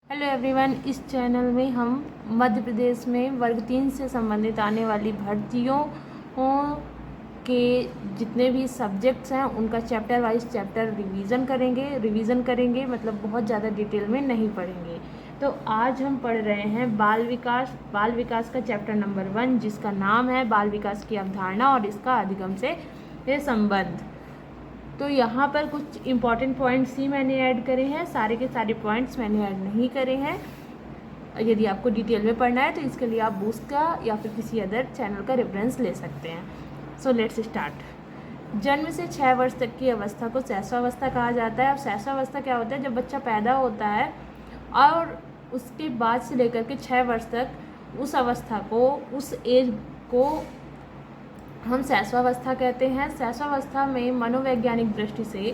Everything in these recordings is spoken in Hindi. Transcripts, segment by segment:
हेलो एवरीवन, इस चैनल में हम मध्य प्रदेश में वर्ग 3 से संबंधित आने वाली भर्तियों के जितने भी सब्जेक्ट्स हैं उनका चैप्टर वाइज चैप्टर रिवीजन करेंगे मतलब बहुत ज़्यादा डिटेल में नहीं पढ़ेंगे। तो आज हम पढ़ रहे हैं बाल विकास का चैप्टर नंबर 1, जिसका नाम है बाल विकास की अवधारणा और इसका अधिगम से ये संबंध। तो यहाँ पर कुछ इम्पॉर्टेंट पॉइंट्स ही मैंने ऐड करे हैं, सारे के सारे पॉइंट्स मैंने ऐड नहीं करे हैं। यदि आपको डिटेल में पढ़ना है तो इसके लिए आप बूस्ट का या फिर किसी अदर चैनल का रेफरेंस ले सकते हैं। So let's start. जन्म से 6 वर्ष तक की अवस्था को शैशवावस्था कहा जाता है। अब शैशवावस्था क्या होता है? जब बच्चा पैदा होता है और उसके बाद से लेकर के 6 वर्ष तक उस अवस्था को, उस एज को हम शैशवावस्था कहते हैं। शैशवावस्था में मनोवैज्ञानिक दृष्टि से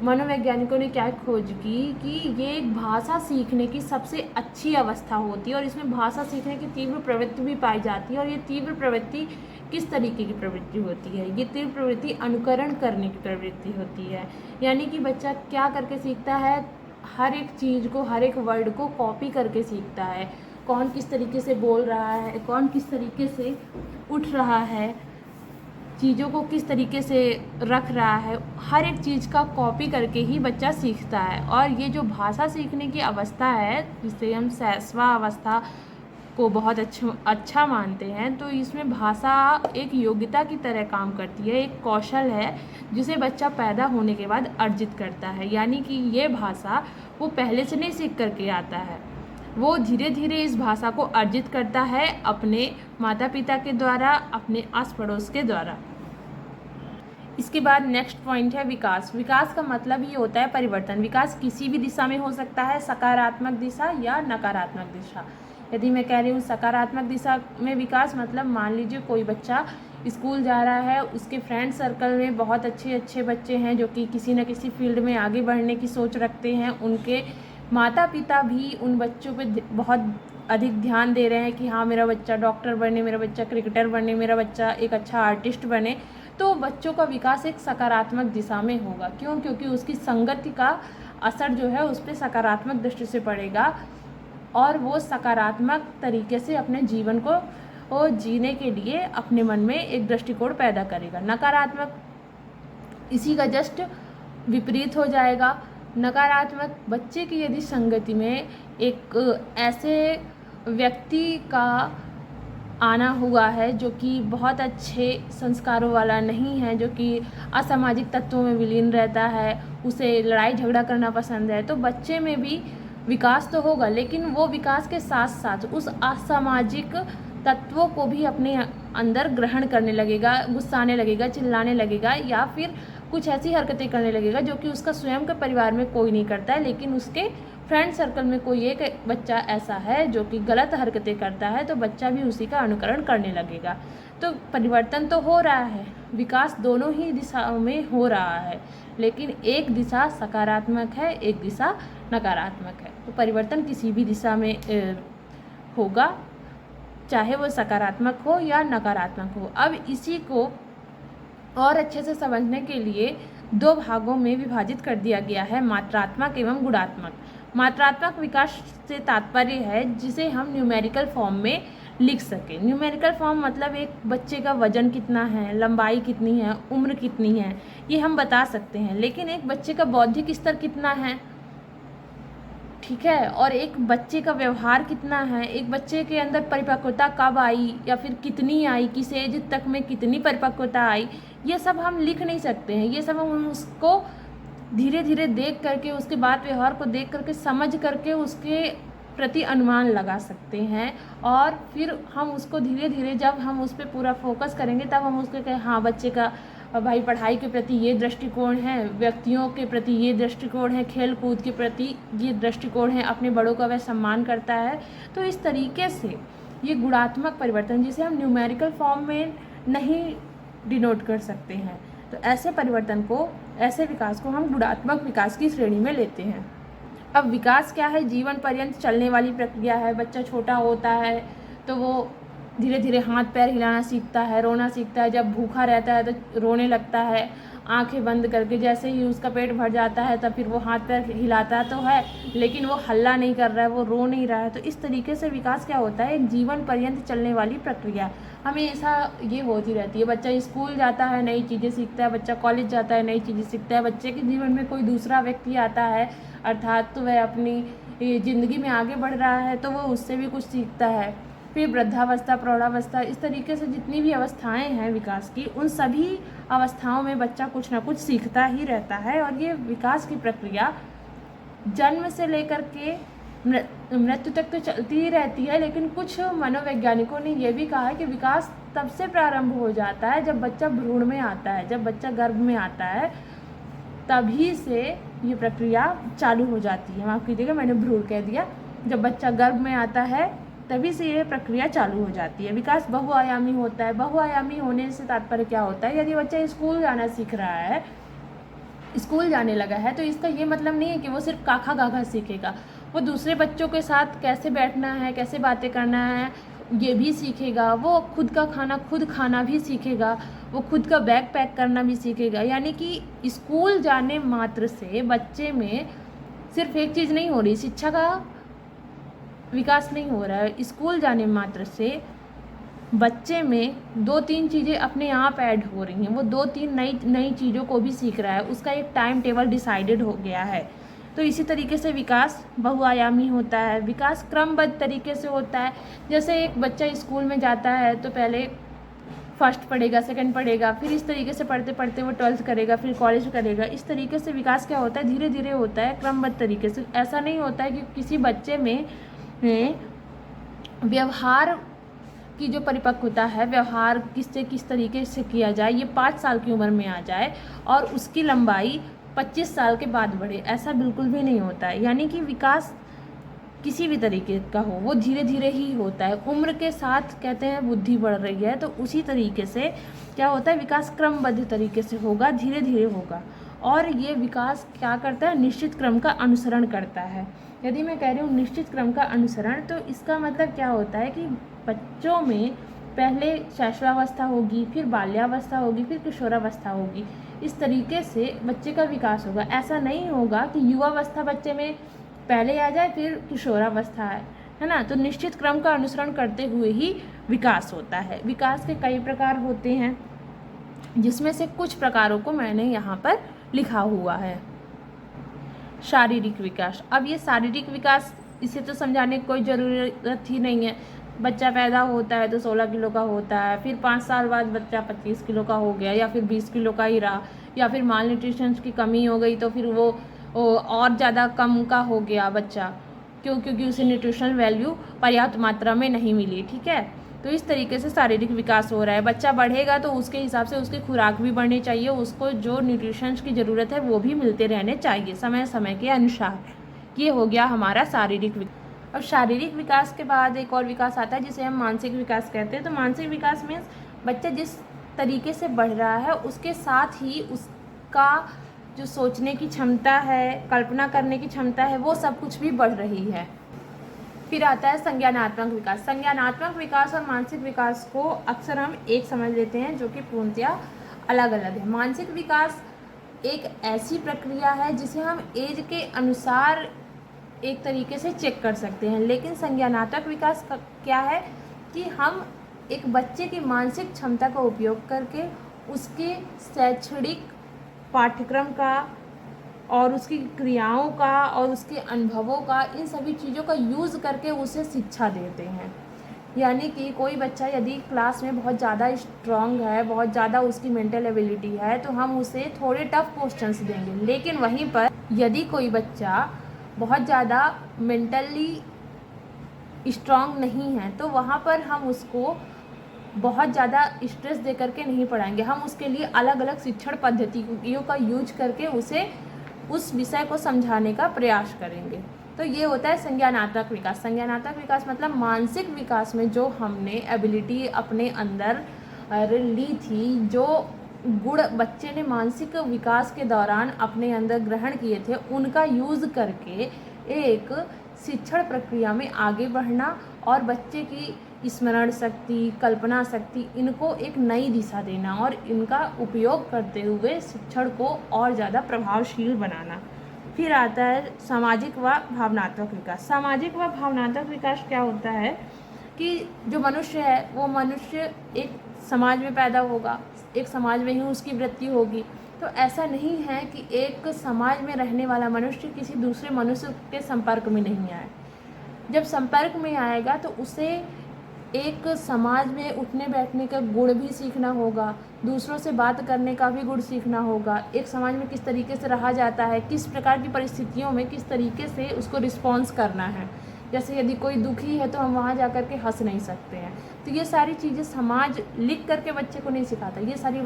मनोवैज्ञानिकों ने क्या खोज की कि ये एक भाषा सीखने की सबसे अच्छी अवस्था होती है और इसमें भाषा सीखने की तीव्र प्रवृत्ति भी पाई जाती है। और ये तीव्र प्रवृत्ति किस तरीके की प्रवृत्ति होती है? ये तीव्र प्रवृत्ति अनुकरण करने की प्रवृत्ति होती है। यानी कि बच्चा क्या करके सीखता है? हर एक चीज़ को, हर एक वर्ड को कॉपी करके सीखता है। कौन किस तरीके से बोल रहा है, कौन किस तरीके से उठ रहा है, चीज़ों को किस तरीके से रख रहा है, हर एक चीज़ का कॉपी करके ही बच्चा सीखता है। और ये जो भाषा सीखने की अवस्था है, जिसे हम शैशवावस्था को बहुत अच्छा मानते हैं, तो इसमें भाषा एक योग्यता की तरह काम करती है, एक कौशल है जिसे बच्चा पैदा होने के बाद अर्जित करता है। यानी कि ये भाषा वो पहले से नहीं सीख करके आता है, वो धीरे धीरे इस भाषा को अर्जित करता है अपने माता पिता के द्वारा, अपने आस पड़ोस के द्वारा। इसके बाद नेक्स्ट पॉइंट है विकास। विकास का मतलब ये होता है परिवर्तन। विकास किसी भी दिशा में हो सकता है, सकारात्मक दिशा या नकारात्मक दिशा। यदि मैं कह रही हूँ सकारात्मक दिशा में विकास, मतलब मान लीजिए कोई बच्चा स्कूल जा रहा है, उसके फ्रेंड सर्कल में बहुत अच्छे अच्छे बच्चे हैं जो कि किसी न किसी फील्ड में आगे बढ़ने की सोच रखते हैं। उनके माता पिता भी उन बच्चों पे बहुत अधिक ध्यान दे रहे हैं कि हाँ, मेरा बच्चा डॉक्टर बने, मेरा बच्चा क्रिकेटर बने, मेरा बच्चा एक अच्छा आर्टिस्ट बने। तो बच्चों का विकास एक सकारात्मक दिशा में होगा। क्यों? क्योंकि उसकी संगति का असर जो है उस पर सकारात्मक दृष्टि से पड़ेगा और वो सकारात्मक तरीके से अपने जीवन को जीने के लिए अपने मन में एक दृष्टिकोण पैदा करेगा। नकारात्मक इसी का जस्ट विपरीत हो जाएगा। नकारात्मक बच्चे की यदि संगति में एक ऐसे व्यक्ति का आना हुआ है जो कि बहुत अच्छे संस्कारों वाला नहीं है, जो कि असामाजिक तत्वों में विलीन रहता है, उसे लड़ाई झगड़ा करना पसंद है, तो बच्चे में भी विकास तो होगा, लेकिन वो विकास के साथ साथ उस असामाजिक तत्वों को भी अपने अंदर ग्रहण करने लगेगा, गुस्साने लगेगा, चिल्लाने लगेगा या फिर कुछ ऐसी हरकतें करने लगेगा जो कि उसका स्वयं के परिवार में कोई नहीं करता है, लेकिन उसके फ्रेंड सर्कल में कोई एक बच्चा ऐसा है जो कि गलत हरकतें करता है, तो बच्चा भी उसी का अनुकरण करने लगेगा। तो परिवर्तन तो हो रहा है, विकास दोनों ही दिशाओं में हो रहा है, लेकिन एक दिशा सकारात्मक है, एक दिशा नकारात्मक है। तो परिवर्तन किसी भी दिशा में होगा, चाहे वो सकारात्मक हो या नकारात्मक हो। अब इसी को और अच्छे से समझने के लिए 2 भागों में विभाजित कर दिया गया है, मात्रात्मक एवं गुणात्मक। मात्रात्मक विकास से तात्पर्य है जिसे हम न्यूमेरिकल फॉर्म में लिख सकें। न्यूमेरिकल फॉर्म मतलब एक बच्चे का वजन कितना है, लंबाई कितनी है, उम्र कितनी है, ये हम बता सकते हैं। लेकिन एक बच्चे का बौद्धिक स्तर कितना है, ठीक है, और एक बच्चे का व्यवहार कितना है, एक बच्चे के अंदर परिपक्वता कब आई या फिर कितनी आई, किस एज तक में कितनी परिपक्वता आई, ये सब हम लिख नहीं सकते हैं। ये सब हम उसको धीरे धीरे देख करके, उसके बाद व्यवहार को देख करके, समझ करके उसके प्रति अनुमान लगा सकते हैं। और फिर हम उसको धीरे धीरे, जब हम उस पर पूरा फोकस करेंगे, तब हम उसको कहें हाँ, बच्चे का भाई पढ़ाई के प्रति ये दृष्टिकोण है, व्यक्तियों के प्रति ये दृष्टिकोण है, खेल कूद के प्रति ये दृष्टिकोण है, अपने बड़ों का वह सम्मान करता है। तो इस तरीके से ये गुणात्मक परिवर्तन, जिसे हम न्यूमेरिकल फॉर्म में नहीं डिनोट कर सकते हैं, तो ऐसे परिवर्तन को, ऐसे विकास को हम गुणात्मक विकास की श्रेणी में लेते हैं। अब विकास क्या है? जीवन पर्यंत चलने वाली प्रक्रिया है। बच्चा छोटा होता है तो वो धीरे धीरे हाथ पैर हिलाना सीखता है, रोना सीखता है, जब भूखा रहता है तो रोने लगता है, आंखें बंद करके, जैसे ही उसका पेट भर जाता है तब फिर वो हाथ पैर हिलाता तो है लेकिन वो हल्ला नहीं कर रहा है, वो रो नहीं रहा है। तो इस तरीके से विकास क्या होता है, एक जीवन पर्यंत चलने वाली प्रक्रिया हमेशा ये होती रहती है। बच्चा स्कूल जाता है, नई चीज़ें सीखता है, बच्चा कॉलेज जाता है, नई चीज़ें सीखता है, बच्चे के जीवन में कोई दूसरा व्यक्ति आता है अर्थात तो वह अपनी ज़िंदगी में आगे बढ़ रहा है तो वो उससे भी कुछ सीखता है। फिर वृद्धावस्था, प्रौढ़ावस्था, इस तरीके से जितनी भी अवस्थाएं हैं विकास की, उन सभी अवस्थाओं में बच्चा कुछ ना कुछ सीखता ही रहता है। और ये विकास की प्रक्रिया जन्म से लेकर के मृत्यु तक तो चलती ही रहती है, लेकिन कुछ मनोवैज्ञानिकों ने यह भी कहा है कि विकास तब से प्रारंभ हो जाता है जब बच्चा भ्रूण में आता है, जब बच्चा गर्भ में आता है तभी से ये प्रक्रिया चालू हो जाती है। माफ़ कीजिएगा, मैंने भ्रूण कह दिया। जब बच्चा गर्भ में आता है तभी से ये प्रक्रिया चालू हो जाती है। विकास बहुआयामी होता है। बहुआयामी होने से तात्पर्य क्या होता है, यदि बच्चा स्कूल जाना सीख रहा है, स्कूल जाने लगा है, तो इसका ये मतलब नहीं है कि वो सिर्फ काखा गाघा सीखेगा। वो दूसरे बच्चों के साथ कैसे बैठना है, कैसे बातें करना है, ये भी सीखेगा। वो खुद का खाना खुद खाना भी सीखेगा, वो खुद का बैग पैक करना भी सीखेगा। यानी कि स्कूल जाने मात्र से बच्चे में सिर्फ एक चीज़ नहीं हो रही, शिक्षा का विकास नहीं हो रहा है। स्कूल जाने मात्र से बच्चे में 2-3 चीज़ें अपने आप ऐड हो रही हैं, वो 2-3 नई चीज़ों को भी सीख रहा है, उसका एक टाइम टेबल डिसाइडेड हो गया है। तो इसी तरीके से विकास बहुआयामी होता है। विकास क्रमबद्ध तरीके से होता है। जैसे एक बच्चा स्कूल में जाता है तो पहले फर्स्ट पढ़ेगा, सेकंड पढ़ेगा, फिर इस तरीके से पढ़ते पढ़ते वो 12th करेगा, फिर कॉलेज करेगा। इस तरीके से विकास क्या होता है, धीरे धीरे होता है, क्रमबद्ध तरीके से। ऐसा नहीं होता है कि किसी बच्चे में व्यवहार की जो परिपक्वता है, व्यवहार किस तरीके से किया जाए, ये 5 साल की उम्र में आ जाए और उसकी लंबाई 25 साल के बाद बढ़े, ऐसा बिल्कुल भी नहीं होता है। यानी कि विकास किसी भी तरीके का हो, वो धीरे धीरे ही होता है। उम्र के साथ कहते हैं बुद्धि बढ़ रही है, तो उसी तरीके से क्या होता है, विकास क्रमबद्ध तरीके से होगा, धीरे धीरे होगा। और ये विकास क्या करता है, निश्चित क्रम का अनुसरण करता है। यदि मैं कह रही हूँ निश्चित क्रम का अनुसरण, तो इसका मतलब क्या होता है कि बच्चों में पहले शैशवावस्था होगी, फिर बाल्यावस्था होगी, फिर किशोरावस्था होगी। इस तरीके से बच्चे का विकास होगा। ऐसा नहीं होगा कि युवावस्था बच्चे में पहले आ जाए फिर किशोरावस्था है ना। तो निश्चित क्रम का अनुसरण करते हुए ही विकास होता है। विकास के कई प्रकार होते हैं, जिसमें से कुछ प्रकारों को मैंने यहाँ पर लिखा हुआ है। शारीरिक विकास। अब ये शारीरिक विकास, इसे तो समझाने की कोई ज़रूरत ही नहीं है। बच्चा पैदा होता है तो 16 किलो का होता है, फिर 5 साल बाद बच्चा 25 किलो का हो गया, या फिर 20 किलो का ही रहा, या फिर माल न्यूट्रिशन की कमी हो गई तो फिर वो और ज़्यादा कम का हो गया बच्चा, क्योंकि उसे न्यूट्रिशनल वैल्यू पर्याप्त मात्रा में नहीं मिली। ठीक है, तो इस तरीके से शारीरिक विकास हो रहा है। बच्चा बढ़ेगा तो उसके हिसाब से उसकी खुराक भी बढ़नी चाहिए, उसको जो न्यूट्रिशंस की ज़रूरत है वो भी मिलते रहने चाहिए समय समय के अनुसार। ये हो गया हमारा शारीरिक विकास। और शारीरिक विकास के बाद एक और विकास आता है जिसे हम मानसिक विकास कहते हैं। तो मानसिक विकास मीन्स बच्चा जिस तरीके से बढ़ रहा है उसके साथ ही उसका जो सोचने की क्षमता है, कल्पना करने की क्षमता है, वो सब कुछ भी बढ़ रही है। फिर आता है संज्ञानात्मक विकास। संज्ञानात्मक विकास और मानसिक विकास को अक्सर हम एक समझ लेते हैं, जो कि पूर्णतया अलग अलग है। मानसिक विकास एक ऐसी प्रक्रिया है जिसे हम एज के अनुसार एक तरीके से चेक कर सकते हैं, लेकिन संज्ञानात्मक विकास क्या है कि हम एक बच्चे की मानसिक क्षमता का उपयोग करके उसके शैक्षणिक पाठ्यक्रम का और उसकी क्रियाओं का और उसके अनुभवों का, इन सभी चीज़ों का यूज़ करके उसे शिक्षा देते हैं। यानी कि कोई बच्चा यदि क्लास में बहुत ज़्यादा स्ट्रांग है, बहुत ज़्यादा उसकी मेंटल एबिलिटी है, तो हम उसे थोड़े टफ क्वेश्चंस देंगे। लेकिन वहीं पर यदि कोई बच्चा बहुत ज़्यादा मेंटली स्ट्रांग नहीं है, तो वहाँ पर हम उसको बहुत ज़्यादा स्ट्रेस दे करके नहीं पढ़ाएंगे। हम उसके लिए अलग अलग शिक्षण पद्धतियों का यूज करके उसे उस विषय को समझाने का प्रयास करेंगे। तो ये होता है संज्ञानात्मक विकास। संज्ञानात्मक विकास मतलब मानसिक विकास में जो हमने एबिलिटी अपने अंदर ली थी, जो गुण बच्चे ने मानसिक विकास के दौरान अपने अंदर ग्रहण किए थे, उनका यूज़ करके एक शिक्षण प्रक्रिया में आगे बढ़ना और बच्चे की स्मरण शक्ति, कल्पना शक्ति, इनको एक नई दिशा देना और इनका उपयोग करते हुए शिक्षण को और ज़्यादा प्रभावशील बनाना। फिर आता है सामाजिक व भावनात्मक विकास। सामाजिक व भावनात्मक विकास क्या होता है कि जो मनुष्य है वो मनुष्य एक समाज में पैदा होगा, एक समाज में ही उसकी वृत्ति होगी। तो ऐसा नहीं है कि एक समाज में रहने वाला मनुष्य किसी दूसरे मनुष्य के संपर्क में नहीं आए। जब संपर्क में आएगा तो उसे एक समाज में उठने बैठने का गुण भी सीखना होगा, दूसरों से बात करने का भी गुण सीखना होगा, एक समाज में किस तरीके से रहा जाता है, किस प्रकार की परिस्थितियों में किस तरीके से उसको रिस्पॉन्स करना है। जैसे यदि कोई दुखी है तो हम वहाँ जा कर के हंस नहीं सकते हैं। तो ये सारी चीज़ें समाज लिख करके बच्चे को नहीं सिखाता, ये सारी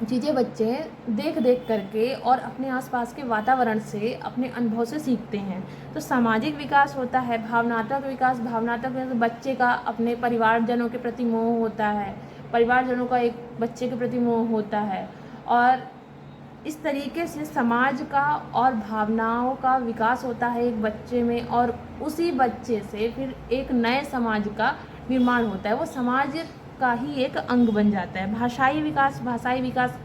चीज़ें बच्चे देख देख करके और अपने आसपास के वातावरण से, अपने अनुभव से सीखते हैं। तो सामाजिक विकास होता है। भावनात्मक विकास बच्चे का अपने परिवारजनों के प्रति मोह होता है, परिवारजनों का एक बच्चे के प्रति मोह होता है, और इस तरीके से समाज का और भावनाओं का विकास होता है एक बच्चे में, और उसी बच्चे से फिर एक नए समाज का निर्माण होता है, वो समाज का ही एक अंग बन जाता है। भाषाई विकास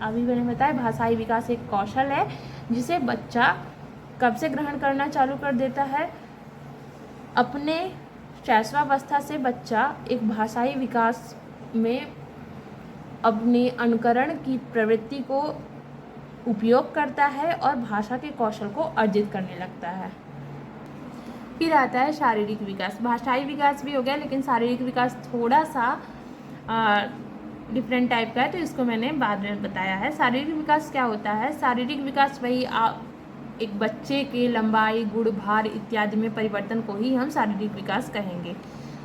अभी मैंने बताया, भाषाई विकास एक कौशल है जिसे बच्चा कब से ग्रहण करना चालू कर देता है, अपने शैशवावस्था से बच्चा एक भाषाई विकास में अपने अनुकरण की प्रवृत्ति को उपयोग करता है और भाषा के कौशल को अर्जित करने लगता है। फिर आता है शारीरिक विकास। भाषाई विकास भी हो गया, लेकिन शारीरिक विकास थोड़ा सा डिफरेंट टाइप का है, तो इसको मैंने बाद में बताया है। शारीरिक विकास क्या होता है? शारीरिक विकास वही एक बच्चे के लंबाई, गुण, भार इत्यादि में परिवर्तन को ही हम शारीरिक विकास कहेंगे।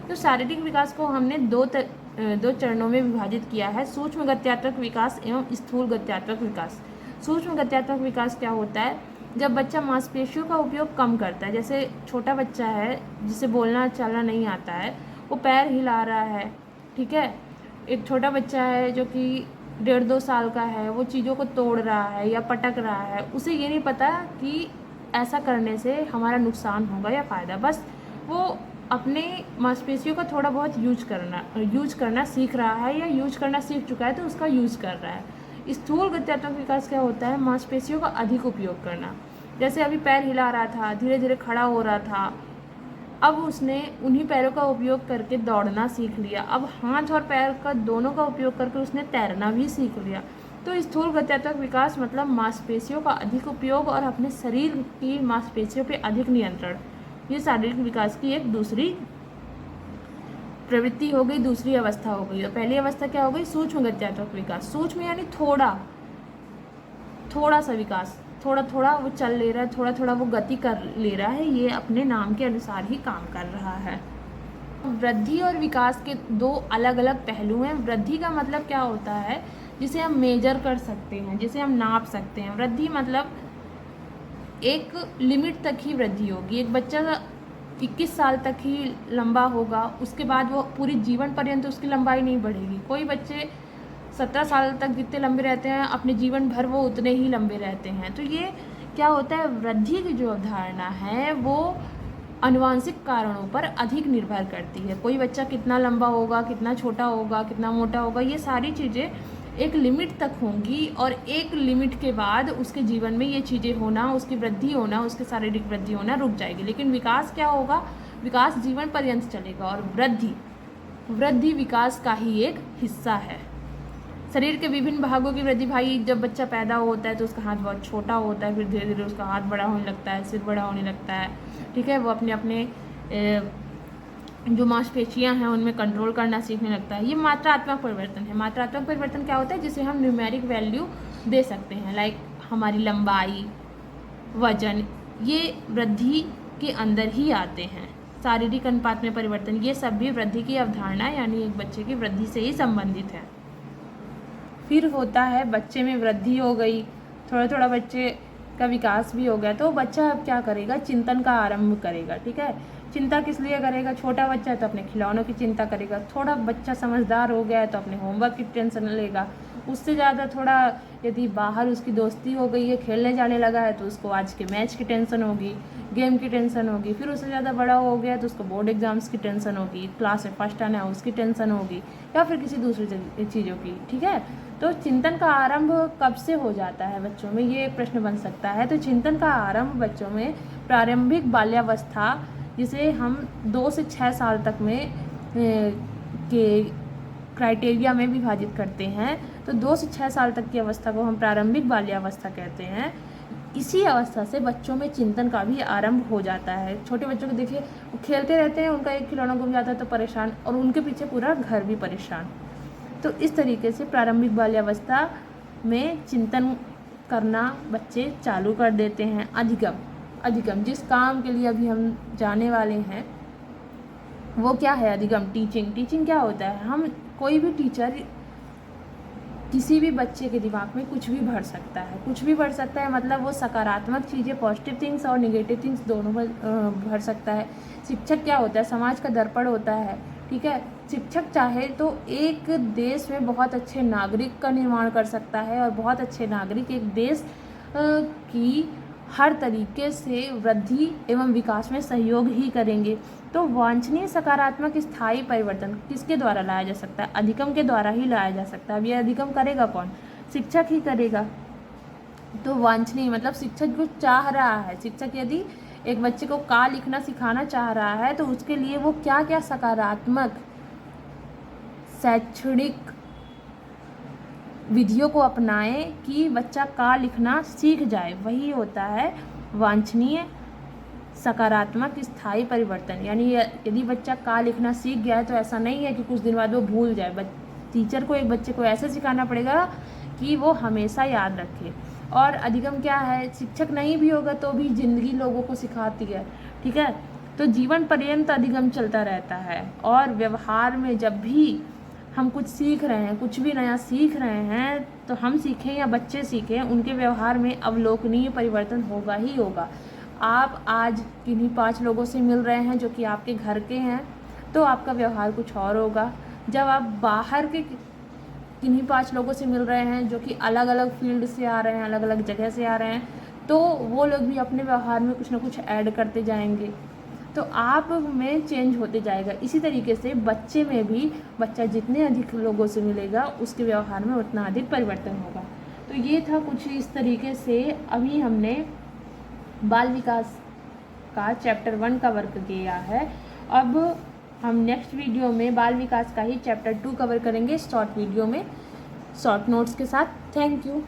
तो शारीरिक विकास को हमने दो चरणों में विभाजित किया है, सूक्ष्म गत्यात्मक विकास एवं स्थूल गत्यात्मक विकास। सूक्ष्म गत्यात्मक विकास क्या होता है? जब बच्चा मांसपेशियों का उपयोग कम करता है, जैसे छोटा बच्चा है जिसे बोलना चलना नहीं आता है, वो पैर हिला रहा है, ठीक है। एक छोटा बच्चा है जो कि 1.5-2 साल का है, वो चीज़ों को तोड़ रहा है या पटक रहा है, उसे ये नहीं पता कि ऐसा करने से हमारा नुकसान होगा या फ़ायदा, बस वो अपने मांसपेशियों का थोड़ा बहुत यूज करना सीख रहा है, या यूज करना सीख चुका है तो उसका यूज़ कर रहा है। स्थूल गत्यात्मक विकास क्या होता है? मांसपेशियों का अधिक उपयोग करना। जैसे अभी पैर हिला रहा था, धीरे धीरे खड़ा हो रहा था, अब उसने उन्हीं पैरों का उपयोग करके दौड़ना सीख लिया, अब हाथ और पैर का दोनों का उपयोग करके उसने तैरना भी सीख लिया। तो स्थूल गत्यात्मक विकास मतलब मांसपेशियों का अधिक उपयोग और अपने शरीर की मांसपेशियों पे अधिक नियंत्रण, ये शारीरिक विकास की एक दूसरी प्रवृत्ति हो गई, दूसरी अवस्था हो गई। और पहली अवस्था क्या हो गई? सूक्ष्म गत्यात्मक विकास। सूक्ष्म यानी थोड़ा सा विकास, थोड़ा वो चल ले रहा है, थोड़ा वो गति कर ले रहा है, ये अपने नाम के अनुसार ही काम कर रहा है। वृद्धि और विकास के दो अलग अलग पहलू हैं। वृद्धि का मतलब क्या होता है? जिसे हम मेजर कर सकते हैं, जिसे हम नाप सकते हैं। वृद्धि मतलब एक लिमिट तक ही वृद्धि होगी। एक बच्चा 21 साल तक ही लंबा होगा, उसके बाद वो पूरी जीवन पर्यंत उसकी लंबाई नहीं बढ़ेगी। कोई बच्चे 17 साल तक जितने लंबे रहते हैं, अपने जीवन भर वो उतने ही लंबे रहते हैं। तो ये क्या होता है? वृद्धि की जो अवधारणा है वो आनुवंशिक कारणों पर अधिक निर्भर करती है। कोई बच्चा कितना लंबा होगा, कितना छोटा होगा, कितना मोटा होगा, ये सारी चीज़ें एक लिमिट तक होंगी, और एक लिमिट के बाद उसके जीवन में ये चीज़ें होना, उसकी वृद्धि होना, उसकी शारीरिक वृद्धि होना रुक जाएगी। लेकिन विकास क्या होगा? विकास जीवन पर्यंत चलेगा, और वृद्धि विकास का ही एक हिस्सा है। शरीर के विभिन्न भागों की वृद्धि, भाई जब बच्चा पैदा होता है तो उसका हाथ बहुत छोटा होता है, फिर धीरे धीरे उसका हाथ बड़ा होने लगता है, सिर बड़ा होने लगता है, ठीक है। वो अपने जो मांसपेशियां हैं उनमें कंट्रोल करना सीखने लगता है। ये मात्रात्मक परिवर्तन है। मात्रात्मक परिवर्तन क्या होता है? जिसे हम न्यूमेरिक वैल्यू दे सकते हैं, लाइक हमारी लंबाई, वजन, ये वृद्धि के अंदर ही आते हैं। शारीरिक अनुपात में परिवर्तन, ये सब भी वृद्धि की अवधारणा यानी एक बच्चे की वृद्धि से ही संबंधित है। फिर होता है बच्चे में वृद्धि हो गई, थोड़ा बच्चे का विकास भी हो गया, तो बच्चा अब क्या करेगा? चिंतन का आरंभ करेगा, ठीक है। चिंता किस लिए करेगा? छोटा बच्चा है तो अपने खिलौनों की चिंता करेगा, थोड़ा बच्चा समझदार हो गया है तो अपने होमवर्क की टेंशन लेगा, उससे ज़्यादा थोड़ा यदि बाहर उसकी दोस्ती हो गई है, खेलने जाने लगा है तो उसको आज के मैच की टेंशन होगी, गेम की टेंशन होगी, फिर उससे ज़्यादा बड़ा हो गया तो उसको बोर्ड एग्जाम्स की टेंशन होगी, क्लास में फर्स्ट आना है उसकी टेंशन होगी, या फिर किसी दूसरी चीज़ों की। ठीक है, तो चिंतन का आरंभ कब से हो जाता है बच्चों में, ये एक प्रश्न बन सकता है। तो चिंतन का आरंभ बच्चों में प्रारंभिक बाल्यावस्था, जिसे हम 2 से 6 साल तक में के क्राइटेरिया में विभाजित करते हैं, तो 2 से 6 साल तक की अवस्था को हम प्रारंभिक बाल्यावस्था कहते हैं। इसी अवस्था से बच्चों में चिंतन का भी आरंभ हो जाता है। छोटे बच्चों को देखिए, वो खेलते रहते हैं, उनका एक खिलौना गुम जाता है तो परेशान, और उनके पीछे पूरा घर भी परेशान। तो इस तरीके से प्रारंभिक बाल्यावस्था में चिंतन करना बच्चे चालू कर देते हैं। अधिगम जिस काम के लिए अभी हम जाने वाले हैं वो क्या है? अधिगम, टीचिंग क्या होता है? हम कोई भी टीचर किसी भी बच्चे के दिमाग में कुछ भी भर सकता है, मतलब वो सकारात्मक चीज़ें, पॉजिटिव थिंग्स और निगेटिव थिंग्स दोनों भर सकता है। शिक्षक क्या होता है? समाज का दर्पण होता है। ठीक है, शिक्षक चाहे तो एक देश में बहुत अच्छे नागरिक का निर्माण कर सकता है, और बहुत अच्छे नागरिक एक देश की हर तरीके से वृद्धि एवं विकास में सहयोग ही करेंगे। तो वांछनीय सकारात्मक स्थायी परिवर्तन किसके द्वारा लाया जा सकता है? अधिगम के द्वारा ही लाया जा सकता है। अब ये अधिगम करेगा कौन? शिक्षक ही करेगा। तो वांछनीय मतलब शिक्षक जो चाह रहा है, शिक्षक यदि एक बच्चे को का लिखना सिखाना चाह रहा है तो उसके लिए वो क्या क्या सकारात्मक शैक्षणिक विधियों को अपनाए कि बच्चा का लिखना सीख जाए, वही होता है वांछनीय सकारात्मक स्थायी परिवर्तन। यानी यदि बच्चा का लिखना सीख गया है तो ऐसा नहीं है कि कुछ दिन बाद वो भूल जाए। टीचर को एक बच्चे को ऐसे सिखाना पड़ेगा कि वो हमेशा याद रखे। और अधिगम क्या है? शिक्षक नहीं भी होगा तो भी जिंदगी लोगों को सिखाती है। ठीक है, तो जीवन पर्यंत अधिगम चलता रहता है। और व्यवहार में जब भी हम कुछ सीख रहे हैं, कुछ भी नया सीख रहे हैं, तो हम सीखें या बच्चे सीखें, उनके व्यवहार में अवलोकनीय परिवर्तन होगा ही होगा। आप आज किन्हीं 5 लोगों से मिल रहे हैं जो कि आपके घर के हैं, तो आपका व्यवहार कुछ और होगा। जब आप बाहर के किन्हीं 5 लोगों से मिल रहे हैं जो कि अलग अलग फील्ड से आ रहे हैं, अलग अलग जगह से आ रहे हैं, तो वो लोग भी अपने व्यवहार में कुछ ना कुछ ऐड करते जाएंगे, तो आप में चेंज होते जाएगा। इसी तरीके से बच्चे में भी, बच्चा जितने अधिक लोगों से मिलेगा उसके व्यवहार में उतना अधिक परिवर्तन होगा। तो ये था कुछ इस तरीके से। अभी हमने बाल विकास का चैप्टर 1 कवर किया है। अब हम नेक्स्ट वीडियो में बाल विकास का ही चैप्टर 2 कवर करेंगे, शॉर्ट वीडियो में, शॉर्ट नोट्स के साथ। Thank you.